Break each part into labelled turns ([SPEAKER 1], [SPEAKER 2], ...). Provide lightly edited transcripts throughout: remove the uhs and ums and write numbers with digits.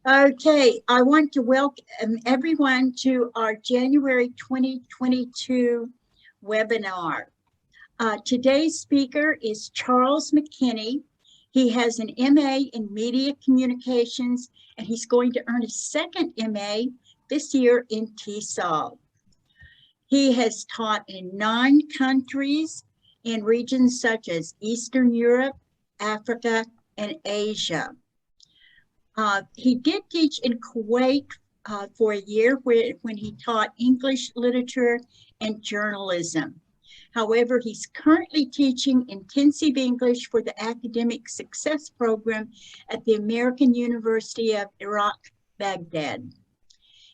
[SPEAKER 1] Okay, I want to welcome everyone to our January 2022 webinar. Today's speaker is Charles McKinney. He has an MA in Media Communications, and he's going to earn a second MA this year in TESOL. He has taught in 9 countries in regions such as Eastern Europe, Africa, and Asia. He did teach in Kuwait for a year when he taught English literature and journalism. However, he's currently teaching intensive English for the Academic Success Program at the American University of Iraq, Baghdad.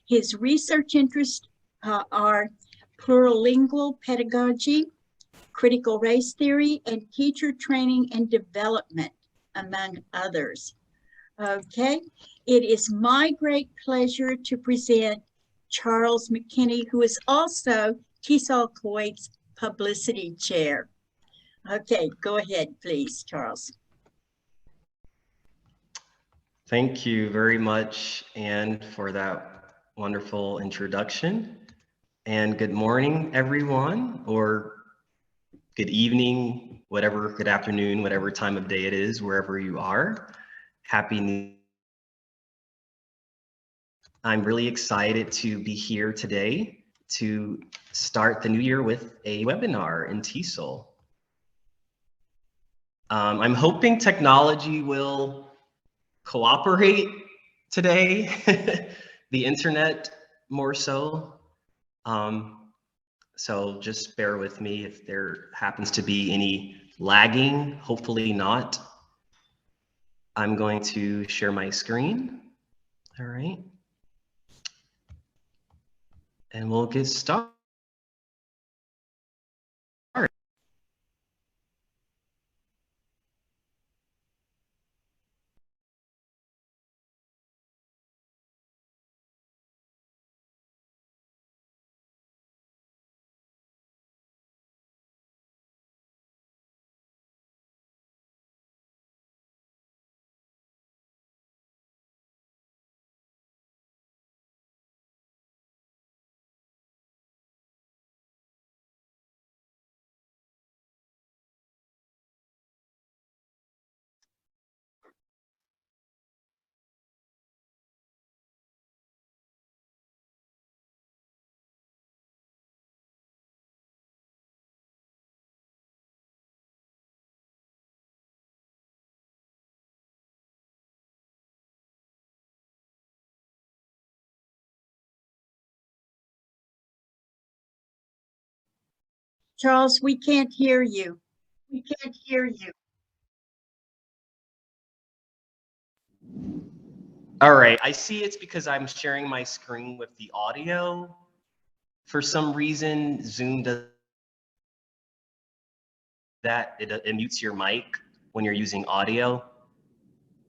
[SPEAKER 1] His research interests are plurilingual pedagogy, critical race theory, and teacher training and development, among others. Okay, it is my great pleasure to present Charles McKinney, who is also TESOL Kuwait's publicity chair. Okay, go ahead, please, Charles.
[SPEAKER 2] Thank you very much, Anne, for that wonderful introduction. And good morning, everyone, or good evening, good afternoon, whatever time of day it is, wherever you are. Happy New Year. I'm really excited to be here today to start the new year with a webinar in TESOL. I'm hoping technology will cooperate today, the internet more so. So just bear with me if there happens to be any lagging, hopefully not. I'm going to share my screen. All right. And we'll get started.
[SPEAKER 1] Charles, we can't hear you. We can't hear you.
[SPEAKER 2] All right, I see it's because I'm sharing my screen with the audio. For some reason, Zoom does that. It mutes your mic when you're using audio.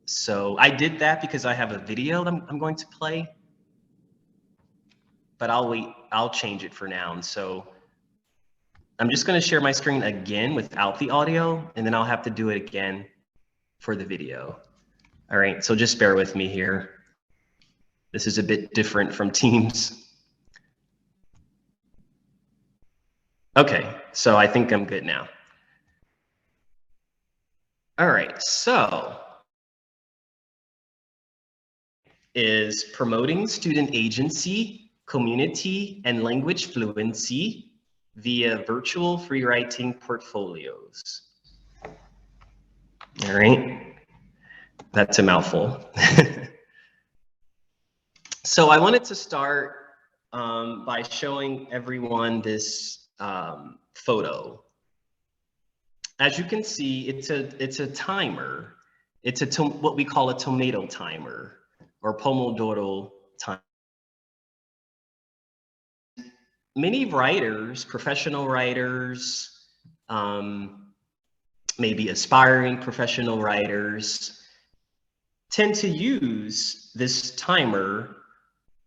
[SPEAKER 2] So I did that because I have a video that I'm going to play, but I'll change it for now. And so I'm just going to share my screen again without the audio, and then I'll have to do it again for the video. All right, so just bear with me here. This is a bit different from Teams. Okay, so I think I'm good now. All right, so is promoting student agency, community, and language fluency via virtual free writing portfolios. All right, that's a mouthful. So I wanted to start by showing everyone this photo. As you can see, it's a timer. It's what we call a tomato timer or Pomodoro timer. Many writers, professional writers, maybe aspiring professional writers, tend to use this timer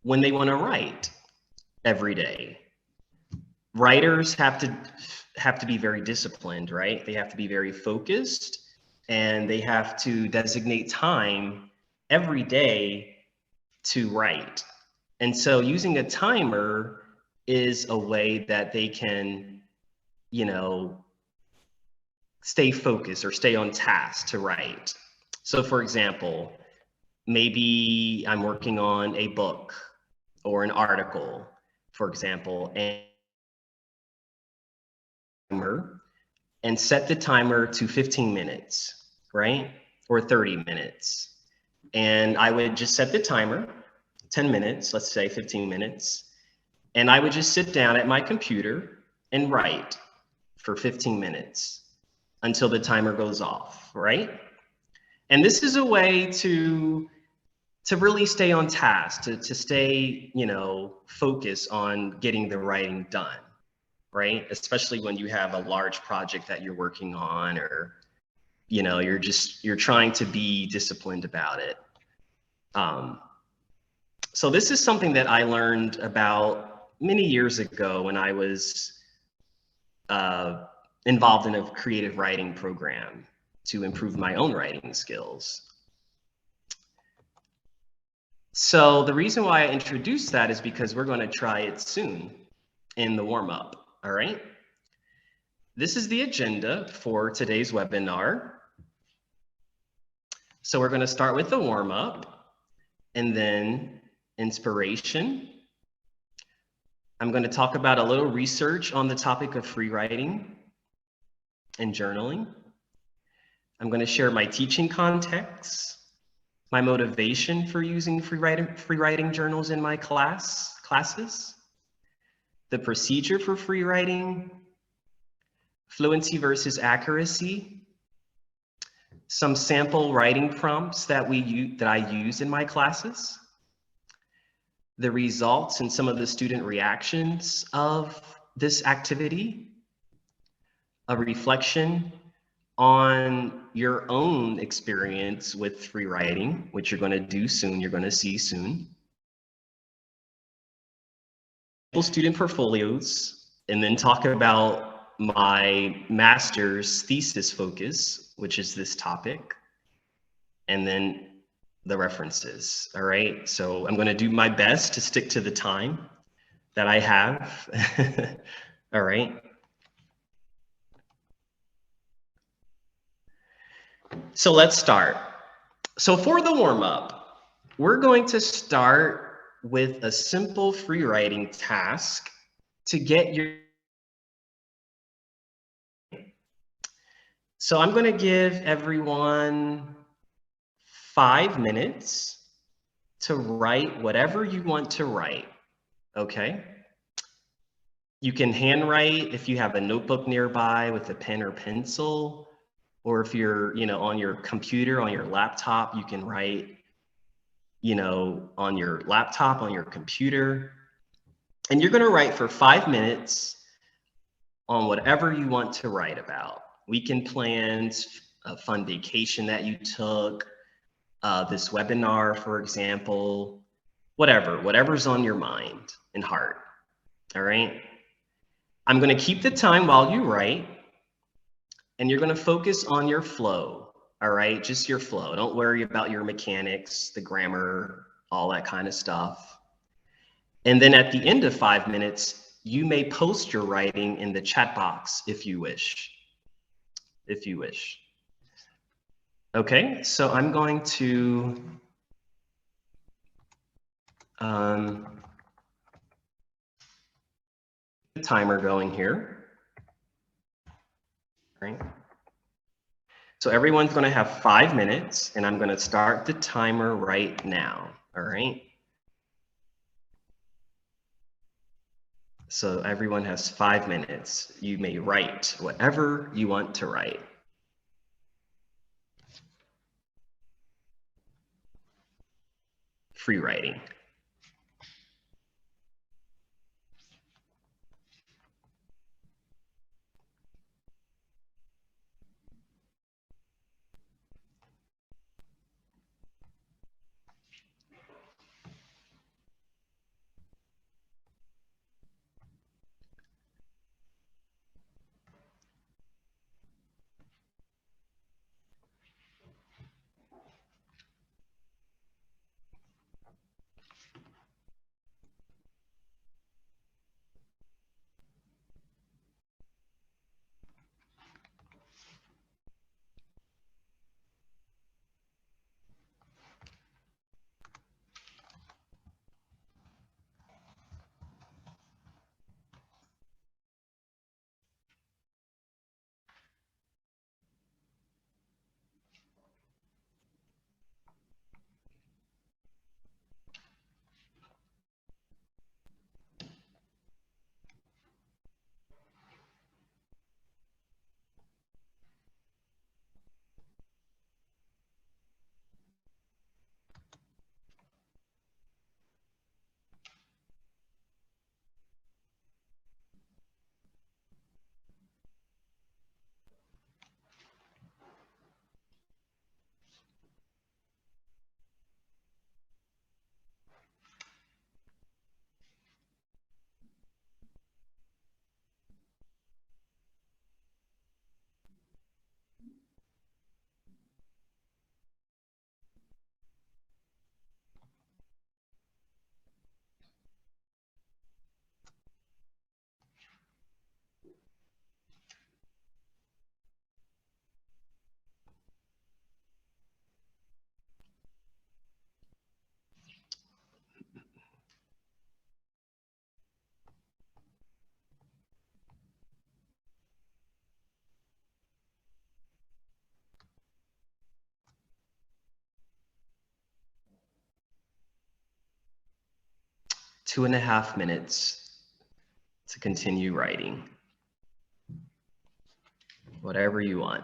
[SPEAKER 2] when they want to write every day. Writers have to be very disciplined, right? They have to be very focused, and they have to designate time every day to write. And so using a timer is a way that they can, you know, stay focused or stay on task to write. So for example, maybe I'm working on a book or an article, for example, and set the timer to 15 minutes, right? Or 30 minutes. And I would just set the timer, 10 minutes, let's say 15 minutes. And I would just sit down at my computer and write for 15 minutes until the timer goes off, right? And this is a way to really stay on task, to stay, you know, focus on getting the writing done, right? Especially when you have a large project that you're working on, or, you know, you're trying to be disciplined about it. So this is something that I learned about many years ago when I was involved in a creative writing program to improve my own writing skills. So the reason why I introduced that is because we're going to try it soon in the warm-up, all right? This is the agenda for today's webinar. So we're going to start with the warm-up and then inspiration. I'm going to talk about a little research on the topic of free writing and journaling. I'm going to share my teaching context, my motivation for using free writing journals in my classes, the procedure for free writing, fluency versus accuracy, some sample writing prompts that I use in my classes, the results and some of the student reactions of this activity, a reflection on your own experience with free writing, which you're going to do soon, you're going to see soon, student portfolios, and then talk about my master's thesis focus, which is this topic, and then the references. All right, so I'm going to do my best to stick to the time that I have. All right. So let's start. So for the warm-up, we're going to start with a simple free writing task to get your. So I'm going to give everyone 5 minutes to write whatever you want to write, okay? You can handwrite if you have a notebook nearby with a pen or pencil, or if you're, you know, on your computer, on your laptop, you can write, you know, on your laptop, on your computer. And you're going to write for 5 minutes on whatever you want to write about. Weekend plans, a fun vacation that you took, this webinar, for example, whatever's on your mind and heart. All right. I'm going to keep the time while you write, and you're going to focus on your flow. All right. Just your flow. Don't worry about your mechanics, the grammar, all that kind of stuff. And then at the end of 5 minutes, you may post your writing in the chat box if you wish. If you wish. Okay, so I'm going to the timer going here. Right. So everyone's going to have 5 minutes, and I'm going to start the timer right now. All right. So everyone has 5 minutes. You may write whatever you want to write. Free writing. 2.5 minutes to continue writing. Whatever you want.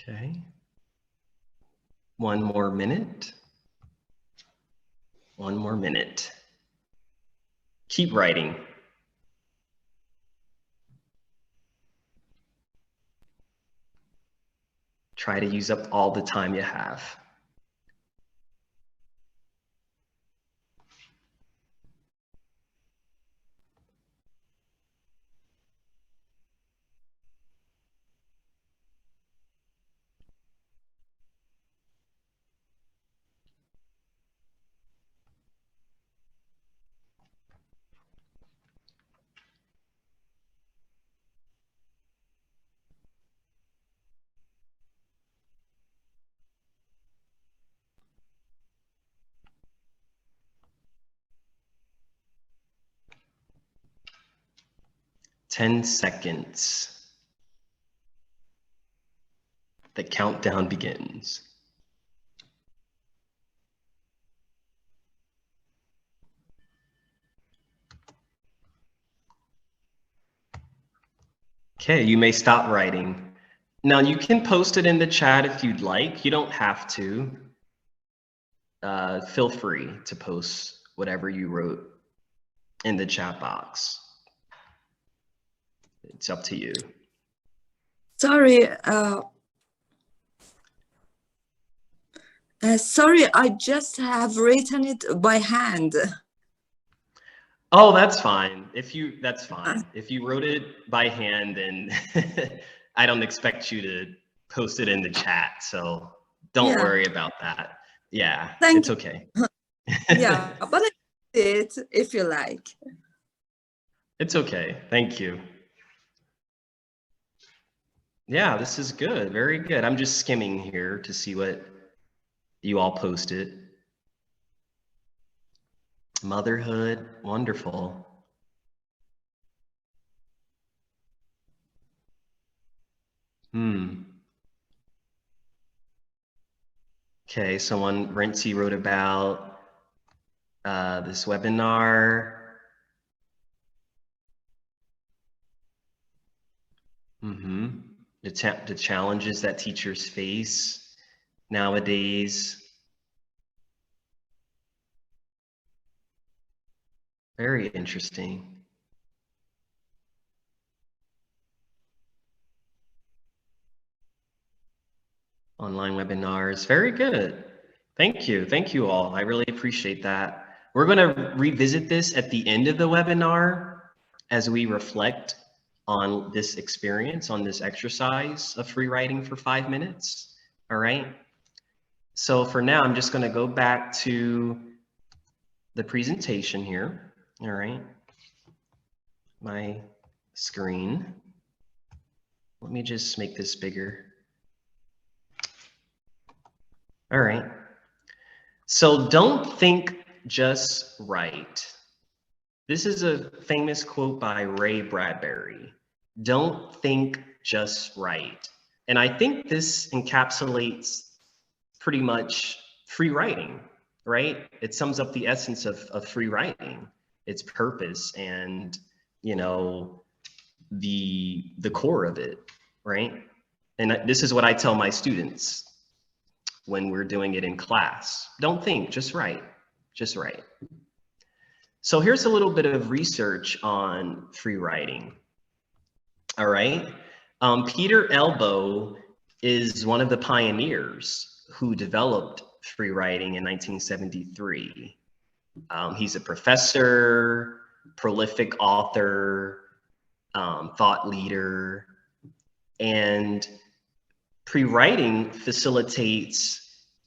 [SPEAKER 2] Okay. 1 more minute. 1 more minute. Keep writing. Try to use up all the time you have. Ten seconds. The countdown begins. Okay, you may stop writing. Now you can post it in the chat if you'd like. You don't have to. Feel free to post whatever you wrote in the chat box. It's up to you.
[SPEAKER 3] Sorry, sorry, I just have written it by hand.
[SPEAKER 2] Oh, that's fine. That's fine. If you wrote it by hand, then I don't expect you to post it in the chat. So don't worry about that. Yeah, it's okay.
[SPEAKER 3] Yeah, but I did it if you like.
[SPEAKER 2] It's okay. Thank you. Yeah, this is good. Very good. I'm just skimming here to see what you all posted. Motherhood, wonderful. Okay, someone, Renzi, wrote about this webinar. The challenges that teachers face nowadays. Very interesting. Online webinars, very good. Thank you. Thank you all. I really appreciate that. We're going to revisit this at the end of the webinar as we reflect on this experience, on this exercise of free writing for 5 minutes. All right. So for now, I'm just going to go back to the presentation here. All right. My screen. Let me just make this bigger. All right. So don't think, just write. This is a famous quote by Ray Bradbury. Don't think, just write. And I think this encapsulates pretty much free writing, right? It sums up the essence of free writing. its purpose and, you know, the core of it, right? And this is what I tell my students when we're doing it in class. Don't think, just write, just write. So here's a little bit of research on free writing. All right. Peter Elbow is one of the pioneers who developed free writing in 1973. He's a professor, prolific author, thought leader, and pre-writing facilitates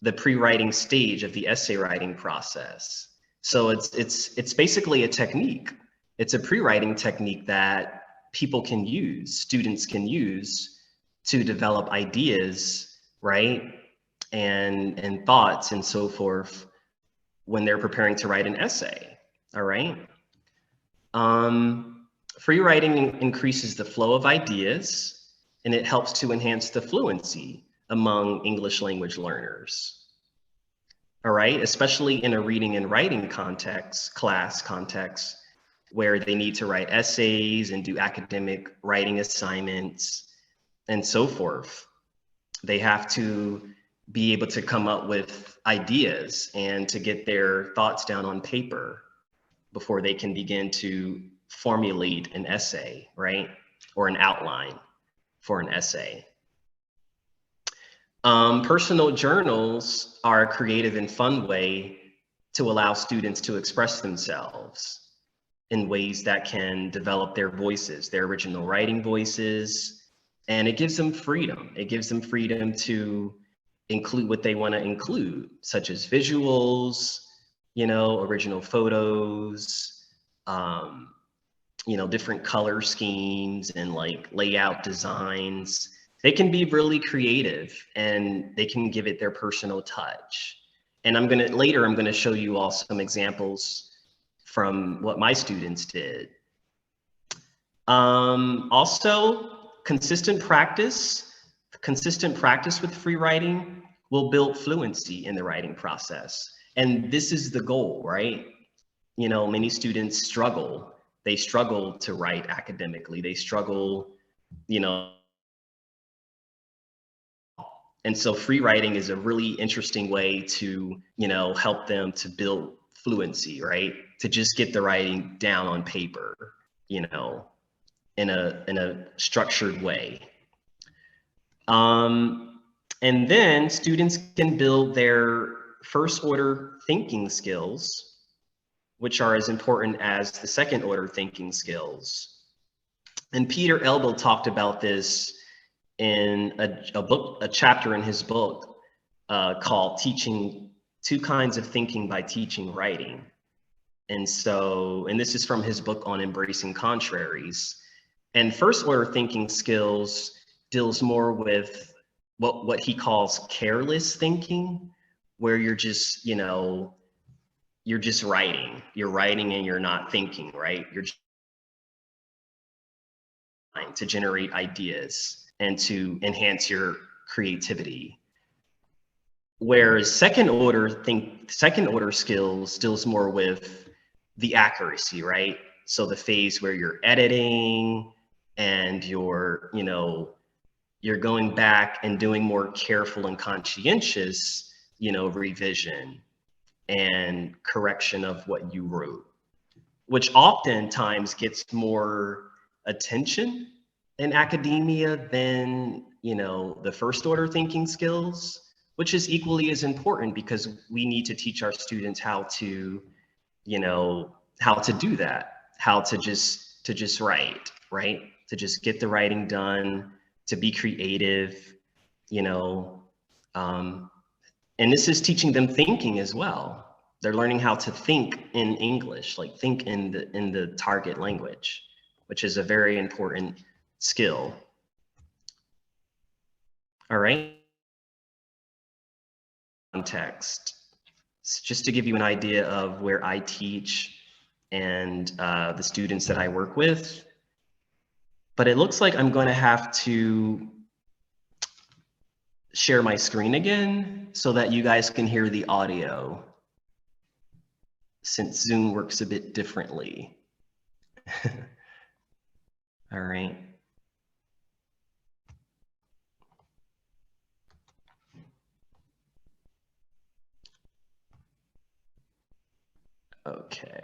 [SPEAKER 2] the pre-writing stage of the essay writing process. So it's basically a technique. It's a pre-writing technique that people can use, students can use to develop ideas, right? And thoughts and so forth when they're preparing to write an essay, all right? Free writing increases the flow of ideas, and it helps to enhance the fluency among English language learners, all right? Especially in a reading and writing context, class context, where they need to write essays and do academic writing assignments and so forth. They have to be able to come up with ideas and to get their thoughts down on paper before they can begin to formulate an essay, right? Or an outline for an essay. Personal journals are a creative and fun way to allow students to express themselves in ways that can develop their voices, their original writing voices, and it gives them freedom. It gives them freedom to include what they want to include, such as visuals, you know, original photos, you know, different color schemes and like layout designs. They can be really creative and they can give it their personal touch. And later I'm gonna show you all some examples from what my students did. Also, consistent practice with free writing will build fluency in the writing process. And this is the goal, right? You know, many students struggle. They struggle to write academically. They struggle, you know. And so free writing is a really interesting way to, you know, help them to build fluency, right? To just get the writing down on paper, you know, in a structured way. And then students can build their first order thinking skills, which are as important as the second order thinking skills. And Peter Elbow talked about this in a chapter in his book called Teaching Two Kinds of Thinking by Teaching Writing. And this is from his book on embracing contraries. And first order thinking skills deals more with what he calls careless thinking, where you're just, you know, you're just writing. You're writing and you're not thinking, right? You're just trying to generate ideas and to enhance your creativity. Whereas second order skills deals more with the accuracy, right? So the phase where you're editing and you're, you know, you're going back and doing more careful and conscientious, you know, revision and correction of what you wrote, which oftentimes gets more attention in academia than, you know, the first order thinking skills, which is equally as important because we need to teach our students how to, you know, how to do that, how to just write, right? To just get the writing done, to be creative, you know, and this is teaching them thinking as well. They're learning how to think in English, like think in the target language, which is a very important skill. All right. Context. Just to give you an idea of where I teach and the students that I work with. But it looks like I'm going to have to share my screen again so that you guys can hear the audio. since Zoom works a bit differently. All right. Okay.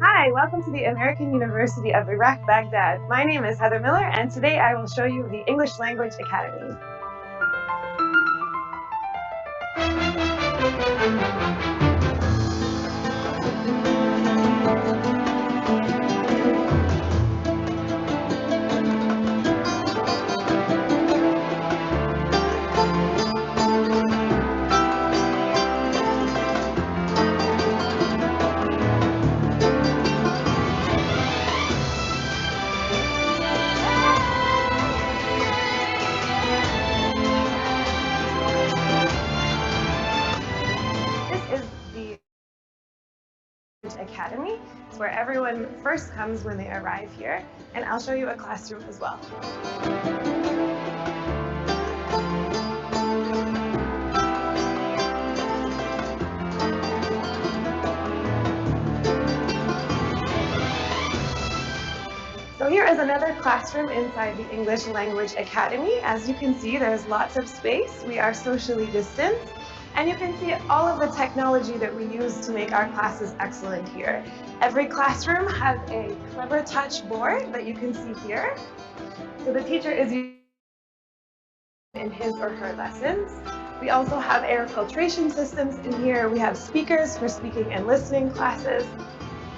[SPEAKER 4] Hi, welcome to the American University of Iraq, Baghdad. My name is Heather Miller, and today I will show you the English Language Academy. This is the Academy. It's where everyone first comes when they arrive here, and I'll show you a classroom as well. So here is another classroom inside the English Language Academy. As you can see, there's lots of space. We are socially distanced. And you can see all of the technology that we use to make our classes excellent here. Every classroom has a Clever Touch board that you can see here. So the teacher is using in his or her lessons. We also have air filtration systems in here. We have speakers for speaking and listening classes.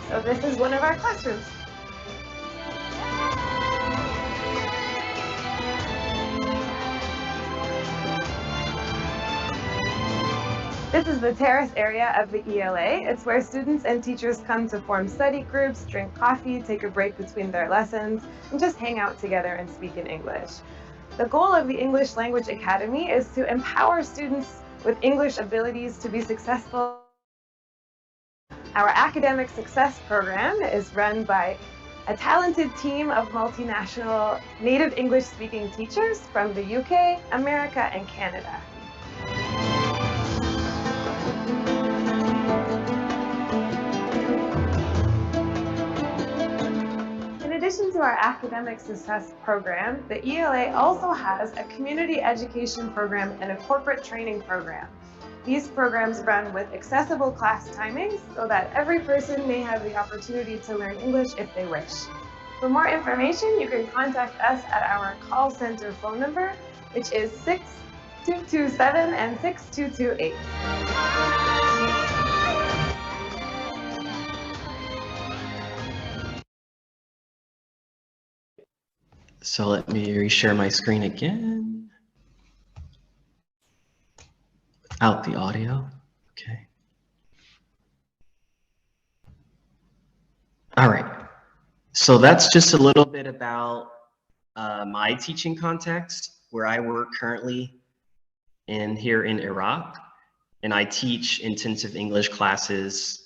[SPEAKER 4] So this is one of our classrooms. This is the terrace area of the ELA. It's where students and teachers come to form study groups, drink coffee, take a break between their lessons, and just hang out together and speak in English. The goal of the English Language Academy is to empower students with English abilities to be successful. Our academic success program is run by a talented team of multinational native English-speaking teachers from the UK, America, and Canada. In addition to our academic success program, the ELA also has a community education program and a corporate training program. These programs run with accessible class timings so that every person may have the opportunity to learn English if they wish. For more information, you can contact us at our call center phone number, which is 6227 and 6228.
[SPEAKER 2] So let me reshare my screen again. Out the audio. Okay. All right. So that's just a little bit about my teaching context, where I work currently here in Iraq. And I teach intensive English classes,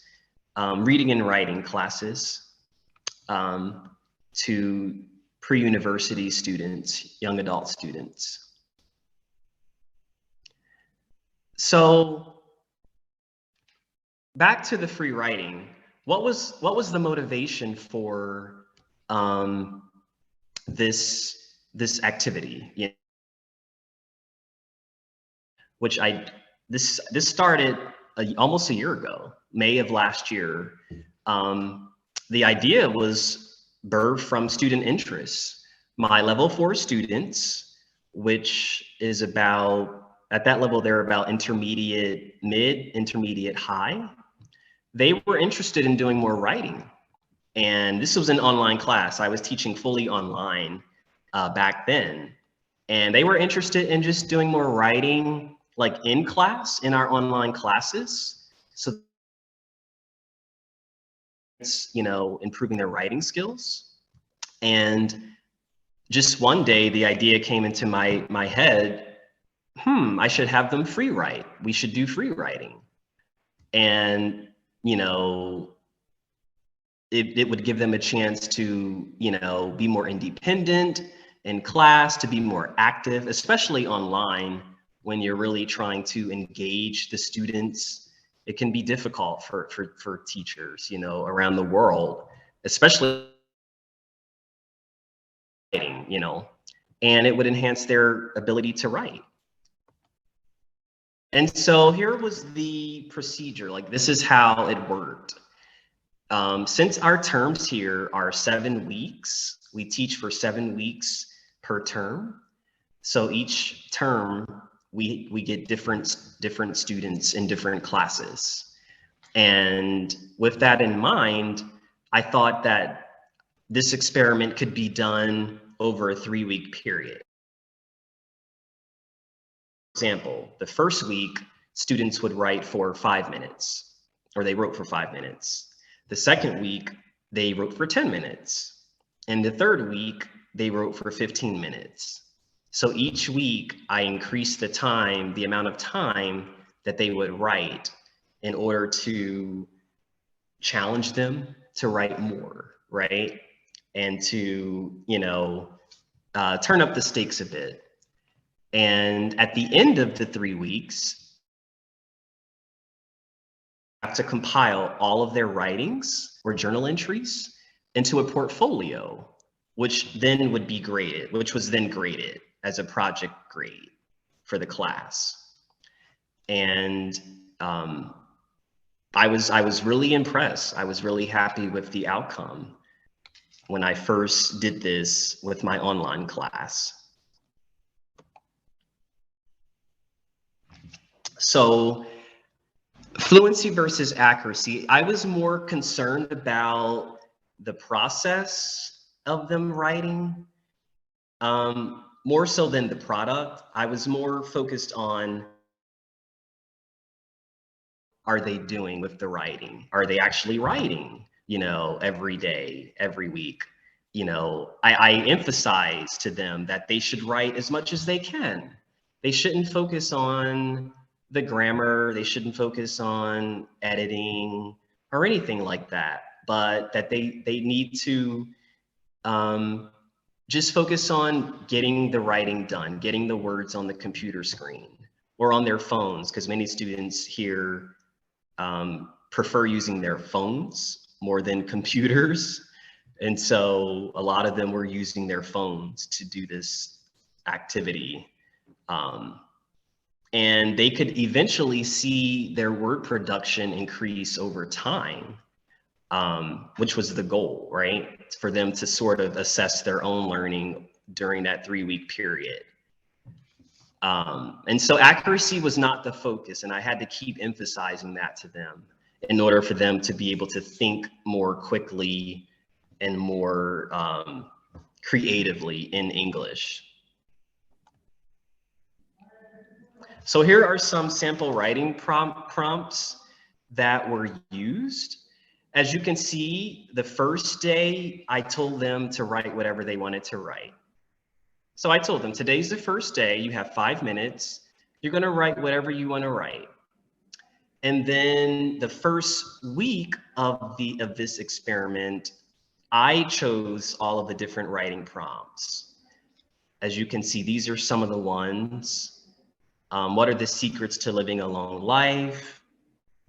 [SPEAKER 2] reading and writing classes to pre-university students, young adult students. So back to the free writing, what was the motivation for this activity? Yeah. Which this started almost a year ago, May of last year. The idea was birthed from student interests. My level 4 students, which is about, at that level, they're about intermediate, mid, intermediate, high. They were interested in doing more writing. And this was an online class. I was teaching fully online back then. And they were interested in just doing more writing, like in class, in our online classes. So it's, improving their writing skills. And just one day, the idea came into my head, I should have them free write. We should do free writing. And, it would give them a chance to, you know, be more independent in class, to be more active, especially online when you're really trying to engage the students. It can be difficult for teachers, you know, around the world, especially, you know, and it would enhance their ability to write. And so here was the procedure. Like, this is how it worked. Since our terms here are 7 weeks, we teach for 7 weeks per term. So each term we get different students in different classes. And with that in mind, I thought that this experiment could be done over a 3-week period. For example, the first week, students would write for 5 minutes, or they wrote for 5 minutes. The second week, they wrote for 10 minutes. And the third week, they wrote for 15 minutes. So each week, I increased the amount of time that they would write in order to challenge them to write more, right? And to, you know, turn up the stakes a bit. And at the end of the 3 weeks, have to compile all of their writings or journal entries into a portfolio, which then would be graded, which was then graded as a project grade for the class. And I was really impressed. I was really happy with the outcome when I first did this with my online class. So, fluency versus accuracy. I was more concerned about the process of them writing, more so than the product. I was more focused on, are they doing with the writing? Are they actually writing, you know, every day, every week? You know, I emphasize to them that they should write as much as they can. They shouldn't focus on the grammar, they shouldn't focus on editing or anything like that, but that they need to just focus on getting the writing done, getting the words on the computer screen or on their phones, because many students here prefer using their phones more than computers. And so a lot of them were using their phones to do this activity. And they could eventually see their word production increase over time, which was the goal, right? For them to sort of assess their own learning during that 3-week period. And so accuracy was not the focus, and I had to keep emphasizing that to them in order for them to be able to think more quickly and more creatively in English. So here are some sample writing prompts that were used. As you can see, the first day, I told them to write whatever they wanted to write. So I told them, today's the first day, you have 5 minutes, you're gonna write whatever you wanna write. And then the first week of this experiment, I chose all of the different writing prompts. As you can see, these are some of the ones. What are the secrets to living a long life?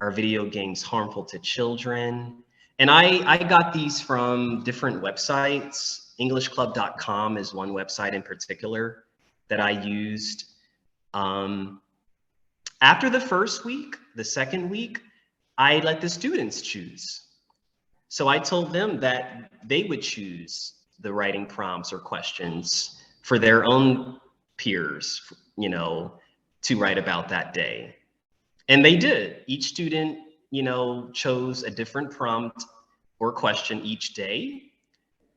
[SPEAKER 2] Are video games harmful to children? And I got these from different websites. EnglishClub.com is one website in particular that I used. After the first week, the second week, I let the students choose. So I told them that they would choose the writing prompts or questions for their own peers, you know, to write about that day. And they did. Each student, you know, chose a different prompt or question each day,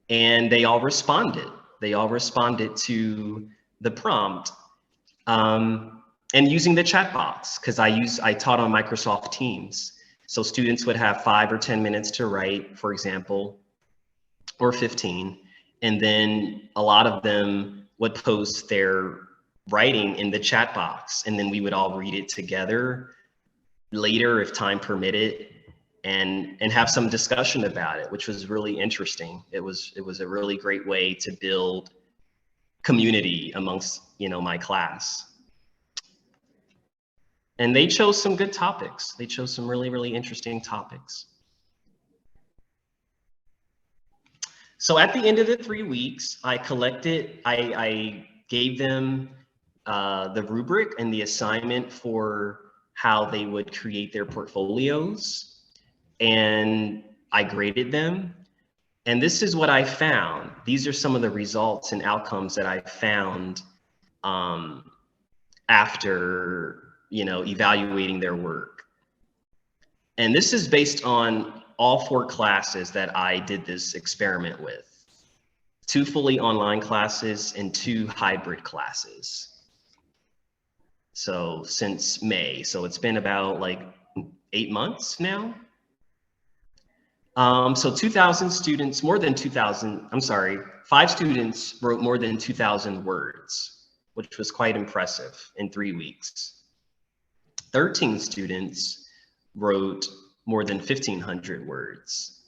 [SPEAKER 2] and they all responded. They all responded to the prompt. And using the chat box, because I taught on Microsoft Teams. So students would have 5 or 10 minutes to write, for example, or 15. And then a lot of them would post their writing in the chat box, and then we would all read it together later if time permitted. and have some discussion about it, which was really interesting. It was a really great way to build community amongst, my class. And they chose some good topics. They chose some really, really interesting topics. So at the end of the 3 weeks, I gave them the rubric and the assignment for how they would create their portfolios, and I graded them. And this is what I found. These are some of the results and outcomes that I found after, evaluating their work. And this is based on all 4 classes that I did this experiment with. 2 fully online classes and 2 hybrid classes. So since May, so it's been about like 8 months now. So 2,000 students, 5 students wrote more than 2,000 words, which was quite impressive in 3 weeks. 13 students wrote more than 1,500 words.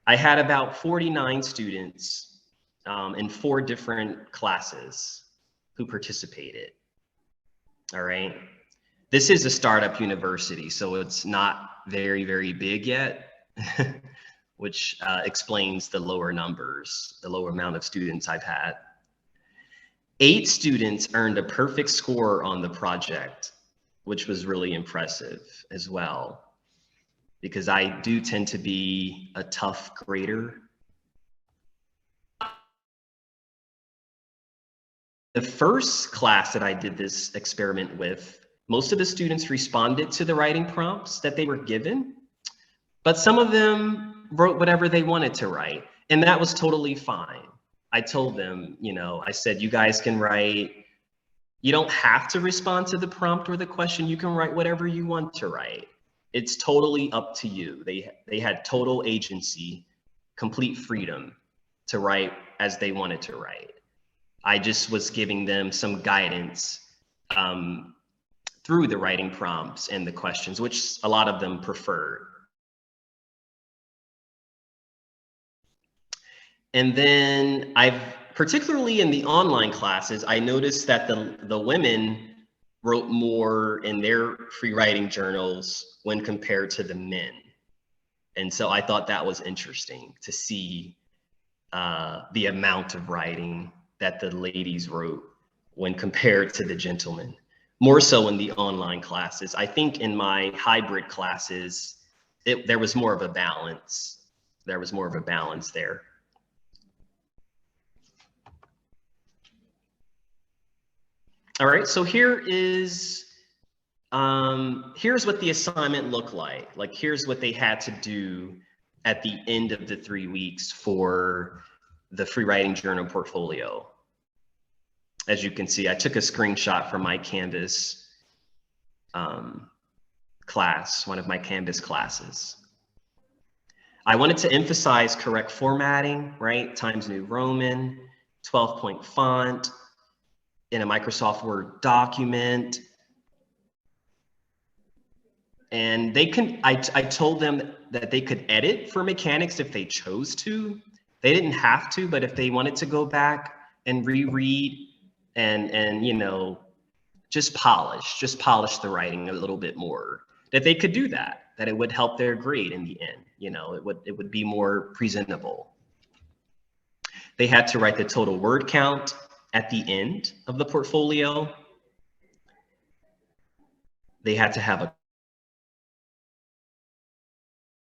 [SPEAKER 2] I had about 49 students in 4 different classes who participated. All right. This is a startup university, so it's not very, very big yet, which explains the lower numbers, the lower amount of students I've had. 8 students earned a perfect score on the project, which was really impressive as well, because I do tend to be a tough grader. The first class that I did this experiment with, most of the students responded to the writing prompts that they were given, but some of them wrote whatever they wanted to write, and that was totally fine. I told them, I said, you guys can write, you don't have to respond to the prompt or the question, you can write whatever you want to write. It's totally up to you. They had total agency, complete freedom to write as they wanted to write. I just was giving them some guidance through the writing prompts and the questions, which a lot of them preferred. And then particularly in the online classes, I noticed that the women wrote more in their free writing journals when compared to the men. And so I thought that was interesting to see the amount of writing that the ladies wrote when compared to the gentlemen, more so in the online classes. I think in my hybrid classes, there was more of a balance. There was more of a balance there. All right, so here's what the assignment looked like. Like, here's what they had to do at the end of the 3 weeks for the free writing journal portfolio. As you can see, I took a screenshot from my Canvas class, one of my Canvas classes. I wanted to emphasize correct formatting, right? Times New Roman, 12-point font, in a Microsoft Word document. And I told them that they could edit for mechanics if they chose to. They didn't have to, but if they wanted to go back and reread and just polish the writing a little bit more, that they could do that it would help their grade in the end. It would be more presentable. They had to write the total word count at the end of the portfolio. They had to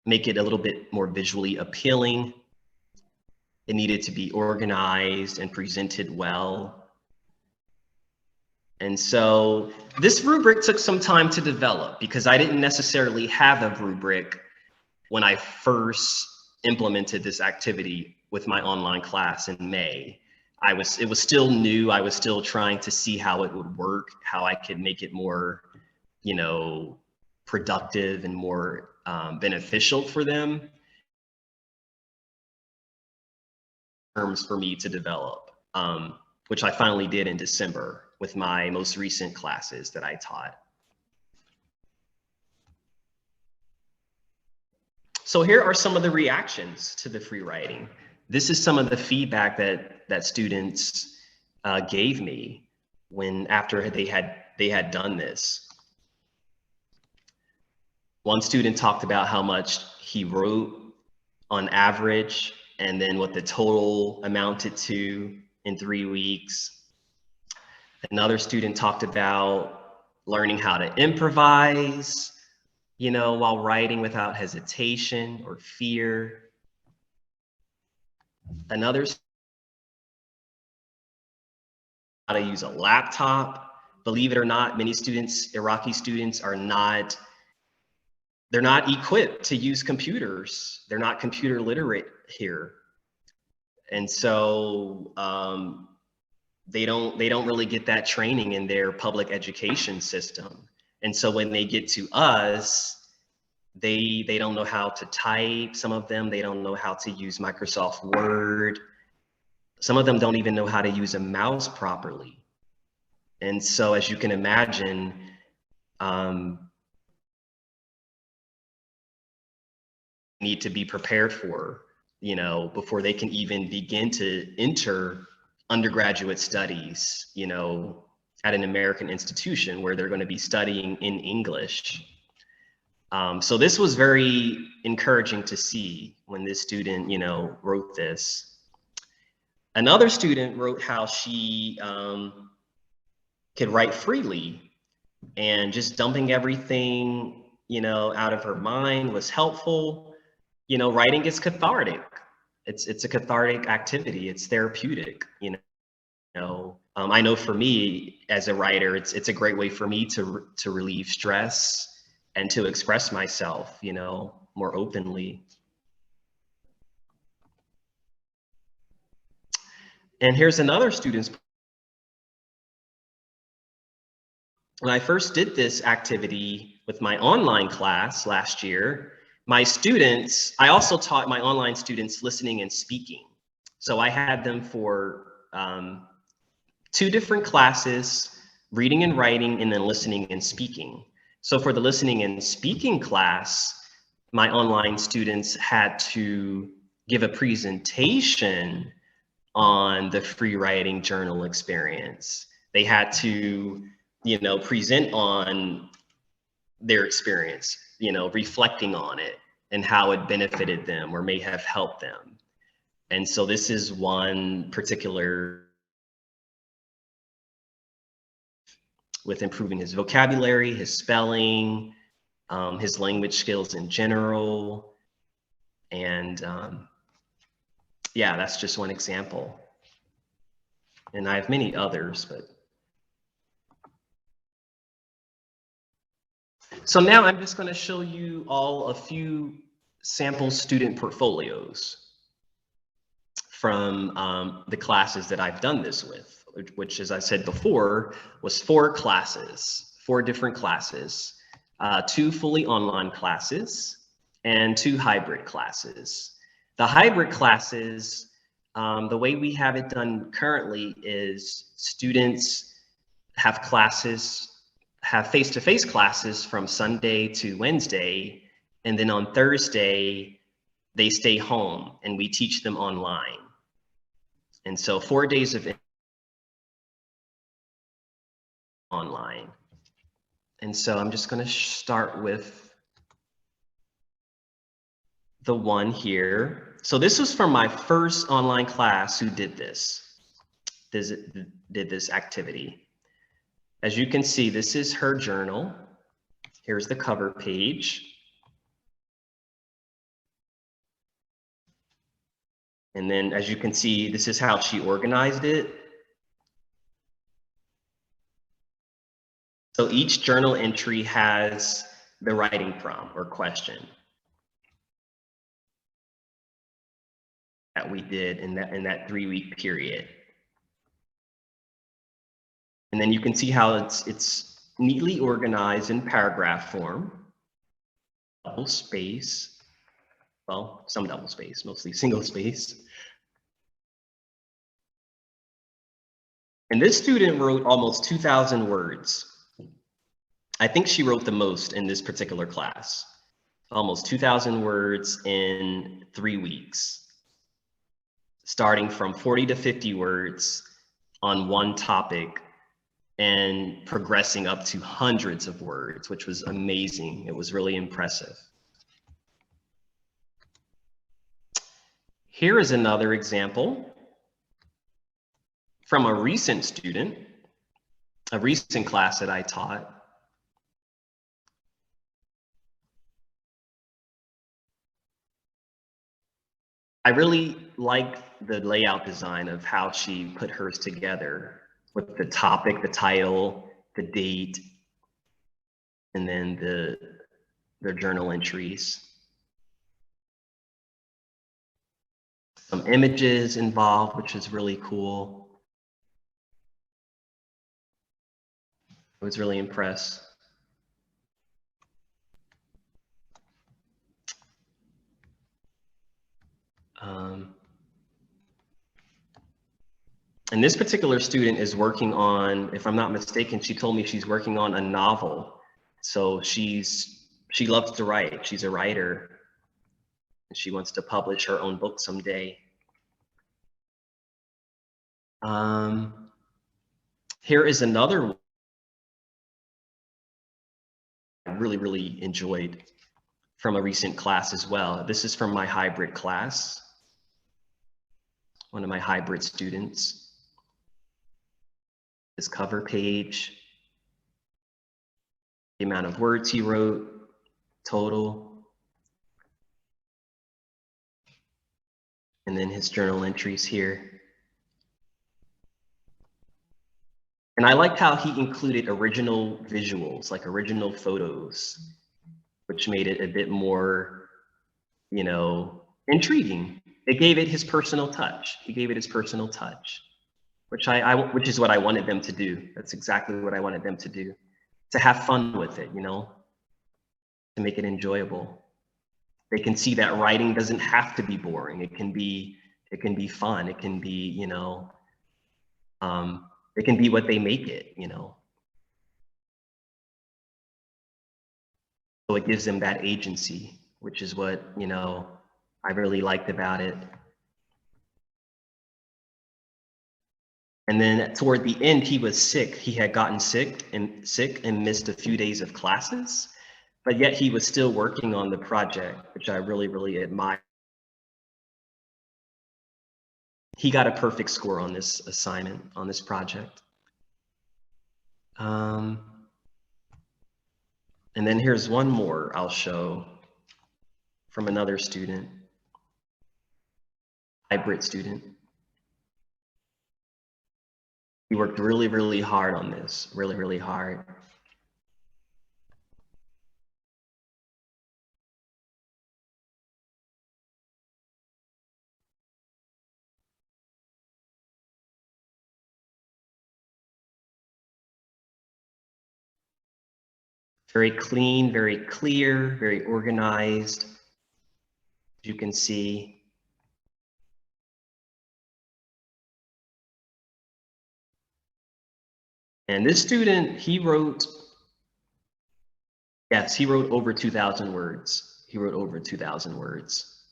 [SPEAKER 2] make it a little bit more visually appealing. It needed to be organized and presented well. And so this rubric took some time to develop because I didn't necessarily have a rubric when I first implemented this activity with my online class in May. It was still new. I was still trying to see how it would work, how I could make it more, productive and more beneficial for them. Terms for me to develop, which I finally did in December with my most recent classes that I taught. So here are some of the reactions to the free writing. This is some of the feedback that students gave me after they had done this. One student talked about how much he wrote on average, and then what the total amounted to in 3 weeks. Another student talked about learning how to improvise, while writing without hesitation or fear. Another, how to use a laptop. Believe it or not, many students, Iraqi students, they're not equipped to use computers. They're not computer literate here. And so they don't really get that training in their public education system. And so when they get to us, they don't know how to type. Some of them, they don't know how to use Microsoft Word. Some of them don't even know how to use a mouse properly. And so as you can imagine, need to be prepared for, before they can even begin to enter undergraduate studies, at an American institution where they're going to be studying in English. So this was very encouraging to see when this student, wrote this. Another student wrote how she could write freely, and just dumping everything, out of her mind was helpful. Writing is cathartic. It's a cathartic activity. It's therapeutic, I know for me as a writer, it's a great way for me to relieve stress and to express myself, more openly. And here's another student's. When I first did this activity with my online class last year, I also taught my online students listening and speaking. So I had them for 2 different classes, reading and writing, and then listening and speaking. So for the listening and speaking class, my online students had to give a presentation on the free writing journal experience. They had to, present on their experience, reflecting on it and how it benefited them or may have helped them. And so this is one particular with improving his vocabulary, his spelling, his language skills in general. And yeah, that's just one example. And I have many others, but. So now I'm just going to show you all a few sample student portfolios from the classes that I've done this with, which, as I said before, was 4 classes, 4 different classes, 2 fully online classes and 2 hybrid classes. The hybrid classes, the way we have it done currently is students have face-to-face classes from Sunday to Wednesday, and then on Thursday, they stay home and we teach them online. And so 4 days of online. And so I'm just going to start with the one here. So this was from my first online class who did this activity. As you can see, this is her journal. Here's the cover page. And then as you can see, this is how she organized it. So each journal entry has the writing prompt or question that we did in that 3-week period. And then you can see how it's neatly organized in paragraph form, double space, well, some double space, mostly single space. And this student wrote almost 2,000 words. I think she wrote the most in this particular class. almost 2,000 words in 3 weeks, starting from 40 to 50 words on one topic and progressing up to hundreds of words, which was amazing. It was really impressive. Here is another example from a recent student, a recent class that I taught. I really like the layout design of how she put hers together with the topic, the title, the date, and then their journal entries. Some images involved, which is really cool. I was really impressed. And this particular student is working on, if I'm not mistaken, she told me she's working on a novel. So she loves to write. She's a writer. And she wants to publish her own book someday. Here is another one I really enjoyed from a recent class as well. This is from my hybrid class, one of my hybrid students. His cover page, the amount of words he wrote, total, and then his journal entries here. And I liked how he included original visuals, like original photos, which made it a bit more, you know, intriguing. It gave it his personal touch. He gave it his personal touch, which is what I wanted them to do. That's exactly what I wanted them to do, to have fun with it, you know, to make it enjoyable. They can see that writing doesn't have to be boring. It can be fun. It can be, you know, it can be what they make it, you know. So it gives them that agency, which is what, you know, I really liked about it. And then toward the end, he was sick. He had gotten sick and missed a few days of classes, but yet he was still working on the project, which I really admire. He got a perfect score on this assignment, on this project. And then here's one more I'll show from another student, hybrid student. He worked really hard on this, really hard. Very clean, very clear, very organized, as you can see. And this student, he wrote over 2,000 words. He wrote over 2,000 words.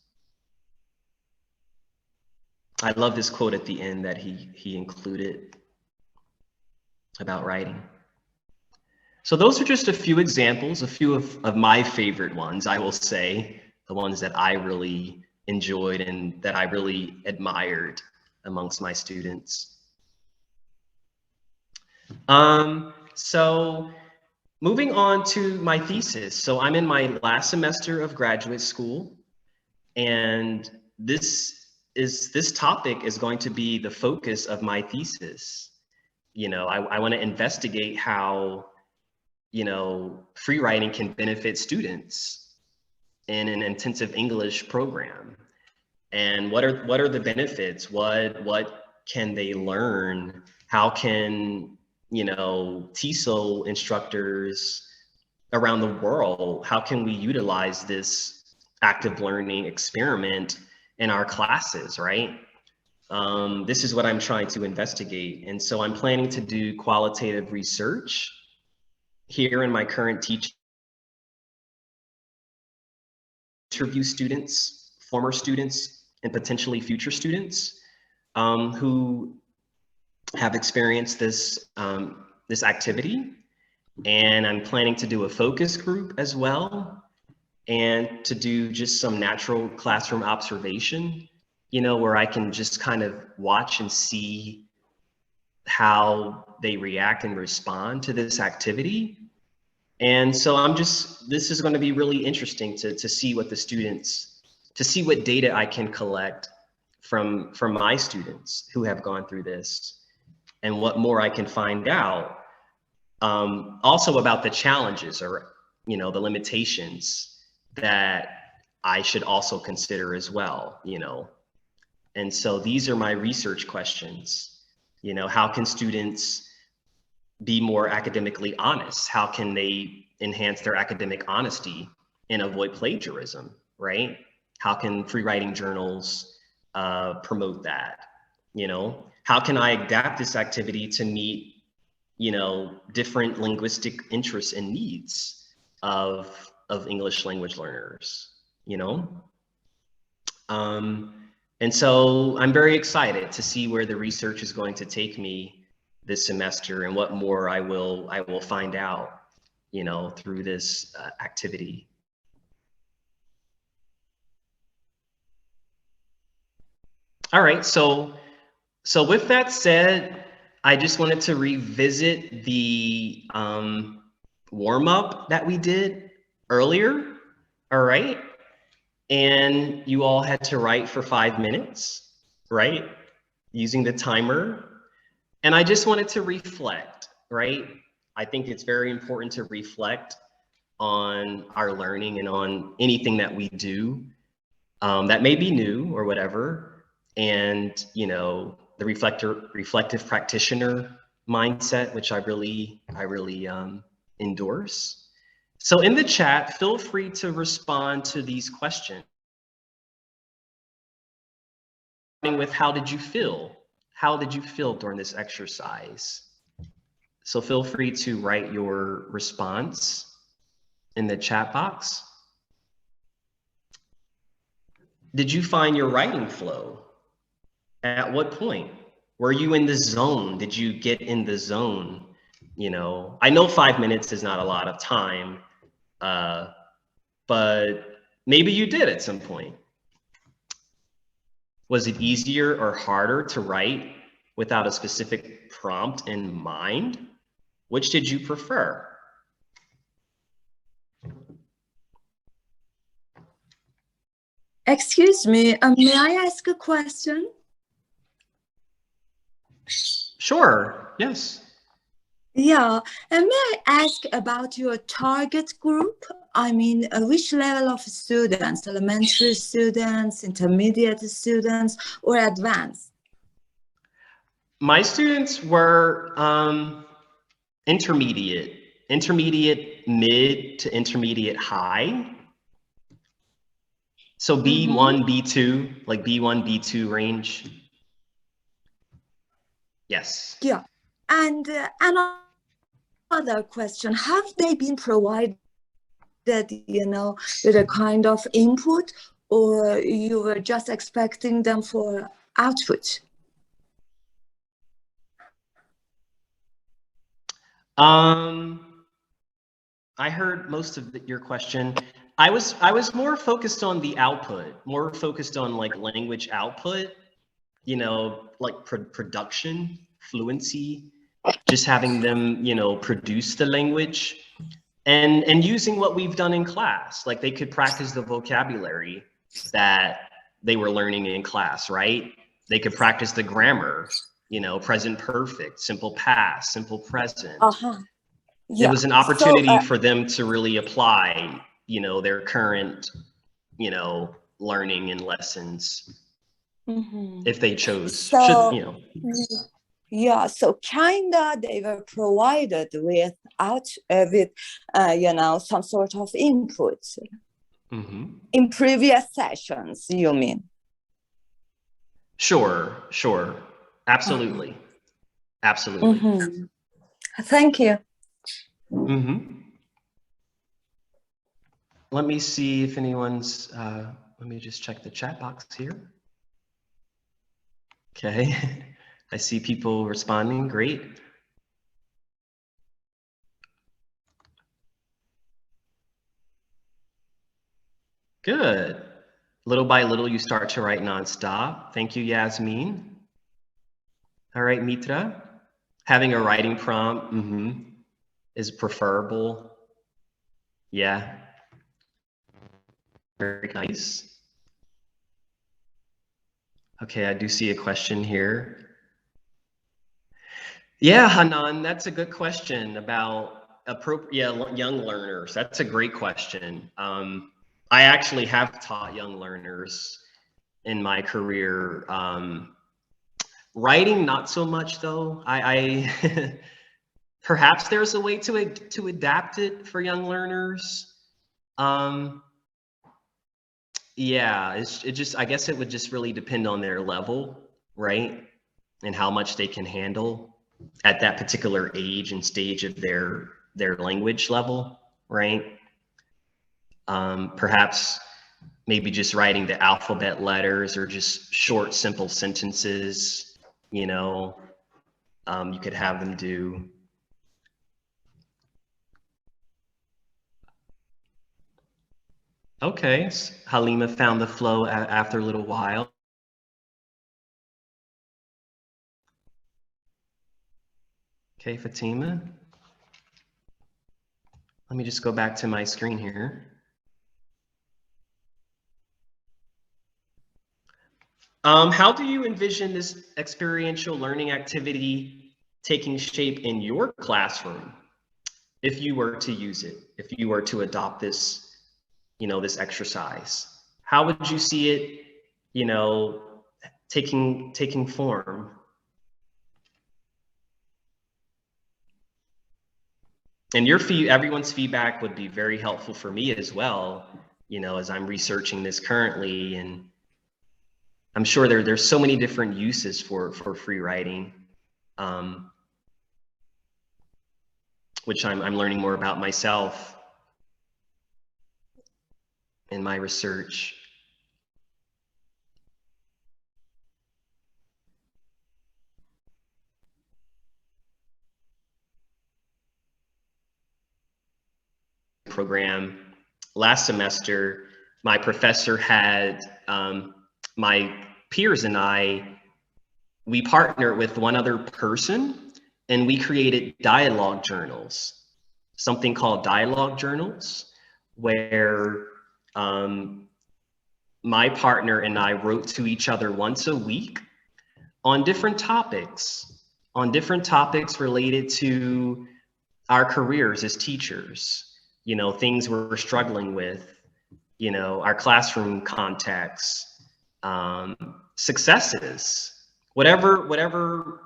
[SPEAKER 2] I love this quote at the end that he included about writing. So those are just a few examples, a few of my favorite ones, I will say, the ones that I really enjoyed and that I really admired amongst my students. So moving on to my thesis. So I'm in my last semester of graduate school, and this topic is going to be the focus of my thesis. You know, I want to investigate how, you know, free writing can benefit students in an intensive English program. And what are the benefits? What can they learn? How can, you know, TESOL instructors around the world, how can we utilize this active learning experiment in our classes, right? This is what I'm trying to investigate. And so I'm planning to do qualitative research here in my current teaching interview students, former students, and potentially future students who have experienced this, this activity. And I'm planning to do a focus group as well, and to do just some natural classroom observation, you know, where I can just kind of watch and see how they react and respond to this activity. And so this is going to be really interesting to see what the students, to see what data I can collect from my students who have gone through this, and what more I can find out. Also about the challenges, or, you know, the limitations that I should also consider as well, you know. And so these are my research questions. You know, how can students be more academically honest? How can they enhance their academic honesty and avoid plagiarism, right? How can free writing journals promote that? You know, how can I adapt this activity to meet, you know, different linguistic interests and needs of English language learners, you know? And so I'm very excited to see where the research is going to take me this semester, and what more I will find out, you know, through this activity. All right, so with that said, I just wanted to revisit the warm-up that we did earlier, all right? And you all had to write for 5 minutes, right? Using the timer. And I just wanted to reflect, right? I think it's very important to reflect on our learning and on anything that we do that may be new or whatever. And, you know, the reflective practitioner mindset, which I really endorse. So in the chat, feel free to respond to these questions. With how did you feel? How did you feel during this exercise? So feel free to write your response in the chat box. Did you find your writing flow? At what point? Were you in the zone? Did you get in the zone? You know, I know 5 minutes is not a lot of time, but maybe you did at some point. Was it easier or harder to write without a specific prompt in mind? Which did you prefer?
[SPEAKER 3] Excuse me, may I ask a question?
[SPEAKER 2] Sure, yes.
[SPEAKER 3] Yeah, and may I ask about your target group? I mean, which level of students, elementary students, intermediate students, or advanced?
[SPEAKER 2] My students were intermediate, mid to intermediate high. So B1, B2, like B1, B2 range. Yes.
[SPEAKER 3] Yeah, and another question, have they been provided, you know, with a kind of input, or you were just expecting them for output?
[SPEAKER 2] I heard most of your question. I was more focused on the output, more focused on like language output, you know, like production, fluency, just having them, you know, produce the language, and using what we've done in class. Like they could practice the vocabulary that they were learning in class, right? They could practice the grammar, you know, present perfect, simple past, simple present.
[SPEAKER 3] Yeah.
[SPEAKER 2] It was an opportunity for them to really apply, you know, their current, you know, learning and lessons, if they chose.
[SPEAKER 3] So,
[SPEAKER 2] you know.
[SPEAKER 3] Yeah, so kinda they were provided with you know, some sort of input in previous sessions, you mean?
[SPEAKER 2] Sure, absolutely, absolutely.
[SPEAKER 3] Thank you.
[SPEAKER 2] let me see if anyone's, let me just check the chat box here. Okay, I see people responding, great. Good. Little by little, you start to write nonstop. Thank you, Yasmin. All right, Mitra. Having a writing prompt is preferable. Yeah. Very nice. Okay, I do see a question here. Yeah, Hanan, that's a good question about appropriate young learners. That's a great question. I actually have taught young learners in my career. Writing, not so much though. I perhaps there's a way to adapt it for young learners. Yeah, it just, I guess it would just really depend on their level, right? And how much they can handle at that particular age and stage of their language level, right? Perhaps maybe just writing the alphabet letters or just short, simple sentences, you know, you could have them do. Okay, Halima found the flow after a little while. Okay, Fatima. Let me just go back to my screen here. How do you envision this experiential learning activity taking shape in your classroom if you were to use it, if you were to adopt this, you know, this exercise? How would you see it, you know, taking form? And everyone's feedback would be very helpful for me as well, you know, as I'm researching this currently. And I'm sure there's so many different uses for free writing, which I'm learning more about myself in my research. Program last semester, my professor had my peers and we partnered with one other person and we created dialogue journals, something called dialogue journals, where my partner and I wrote to each other once a week on different topics related to our careers as teachers, you know, things we're struggling with, you know, our classroom contexts, successes, whatever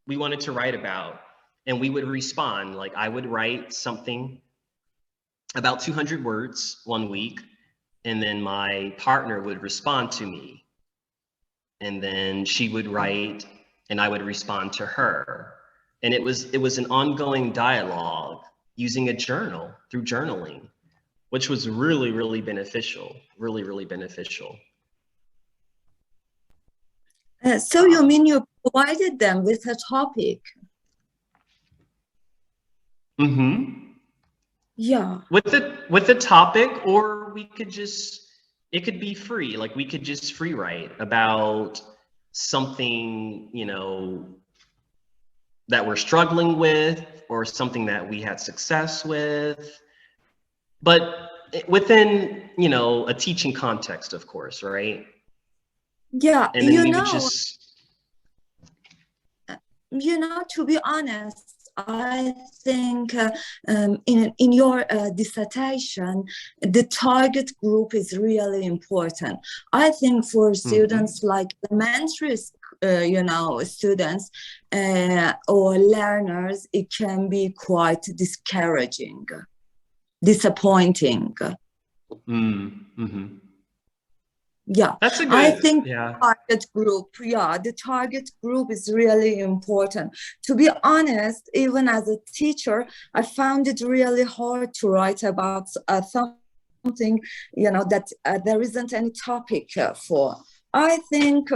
[SPEAKER 2] we wanted to write about. And we would respond, like I would write something about 200 words one week, and then my partner would respond to me. And then she would write and I would respond to her. And it was an ongoing dialogue using a journal, through journaling, which was really, really beneficial, really beneficial.
[SPEAKER 3] So you mean you provided them with a topic? Yeah.
[SPEAKER 2] With the topic, or we could just, it could be free, like we could just free write about something, you know, that we're struggling with, or something that we had success with, but within, you know, a teaching context, of course, right?
[SPEAKER 3] Yeah,
[SPEAKER 2] And then we would just,
[SPEAKER 3] you know, to be honest, I think in your dissertation, the target group is really important. I think for students like elementary, you know, students or learners, it can be quite discouraging, disappointing. Yeah,
[SPEAKER 2] that's a good,
[SPEAKER 3] I think
[SPEAKER 2] yeah.
[SPEAKER 3] target group, the target group is really important. To be honest, even as a teacher, I found it really hard to write about some something, you know, that there isn't any topic for. I think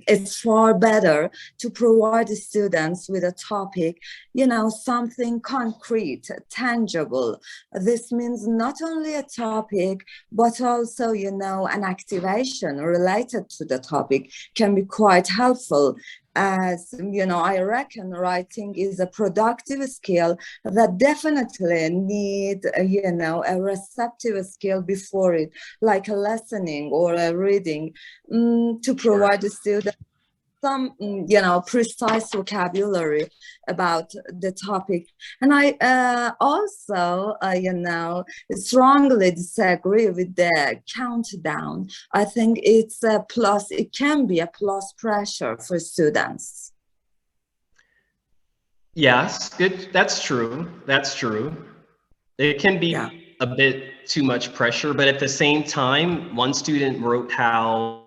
[SPEAKER 3] it's far better to provide the students with a topic, you know, something concrete, tangible. This means not only a topic, but also, you know, an activation related to the topic can be quite helpful. As you know, I reckon writing is a productive skill that definitely need, you know, a receptive skill before it, like a listening or a reading, to provide the student some, you know, precise vocabulary about the topic. And I also, you know, strongly disagree with the countdown. I think it's a plus, it can be a plus pressure for students.
[SPEAKER 2] Yes, good. That's true. That's true. It can be a bit too much pressure, but at the same time, one student wrote how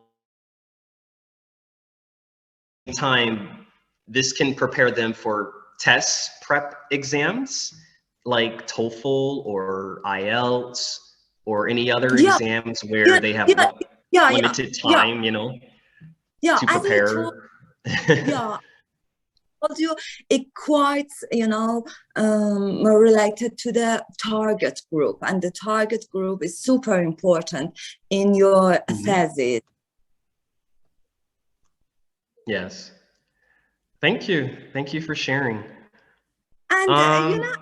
[SPEAKER 2] this can prepare them for test prep exams like TOEFL or IELTS or any other exams where they have limited time, you know, to prepare.
[SPEAKER 3] Told you, it quite, you know, related to the target group, and the target group is super important in your thesis.
[SPEAKER 2] Yes. Thank you. Thank you for sharing.
[SPEAKER 3] And you know,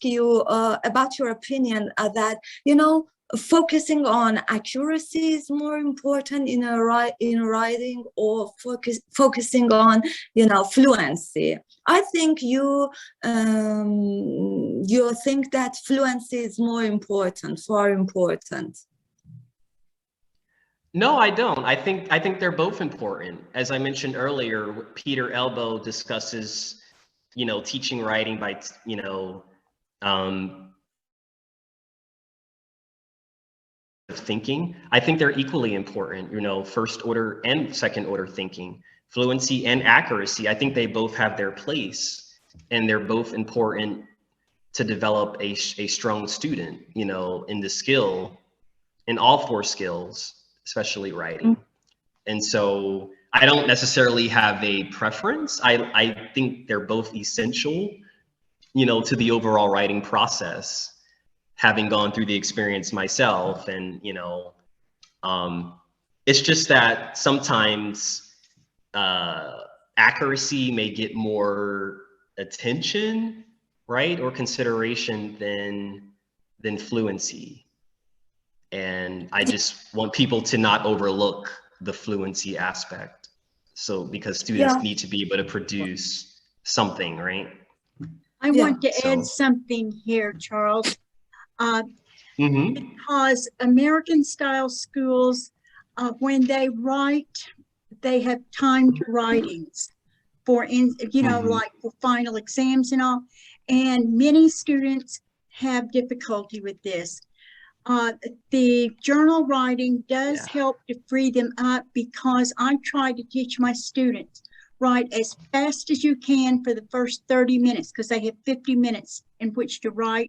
[SPEAKER 3] you about your opinion that, you know, focusing on accuracy is more important in writing, or focusing on, you know, fluency. I think you think that fluency is more important, far important.
[SPEAKER 2] No, I don't. I think they're both important. As I mentioned earlier, Peter Elbow discusses, you know, teaching writing by, you know, thinking. I think they're equally important, you know, first order and second order thinking, fluency and accuracy. I think they both have their place, and they're both important to develop a strong student, you know, in the skill, in all four skills, especially writing. And so I don't necessarily have a preference. I think they're both essential, you know, to the overall writing process, having gone through the experience myself. And, you know, it's just that sometimes accuracy may get more attention, right, or consideration than fluency. And I just want people to not overlook the fluency aspect. So because students need to be able to produce something, right?
[SPEAKER 1] I want to add something here, Charles. Because American style schools, when they write, they have timed writings for, you know, like for final exams and all. And many students have difficulty with this. The journal writing does help to free them up, because I try to teach my students, write as fast as you can for the first 30 minutes, because they have 50 minutes in which to write.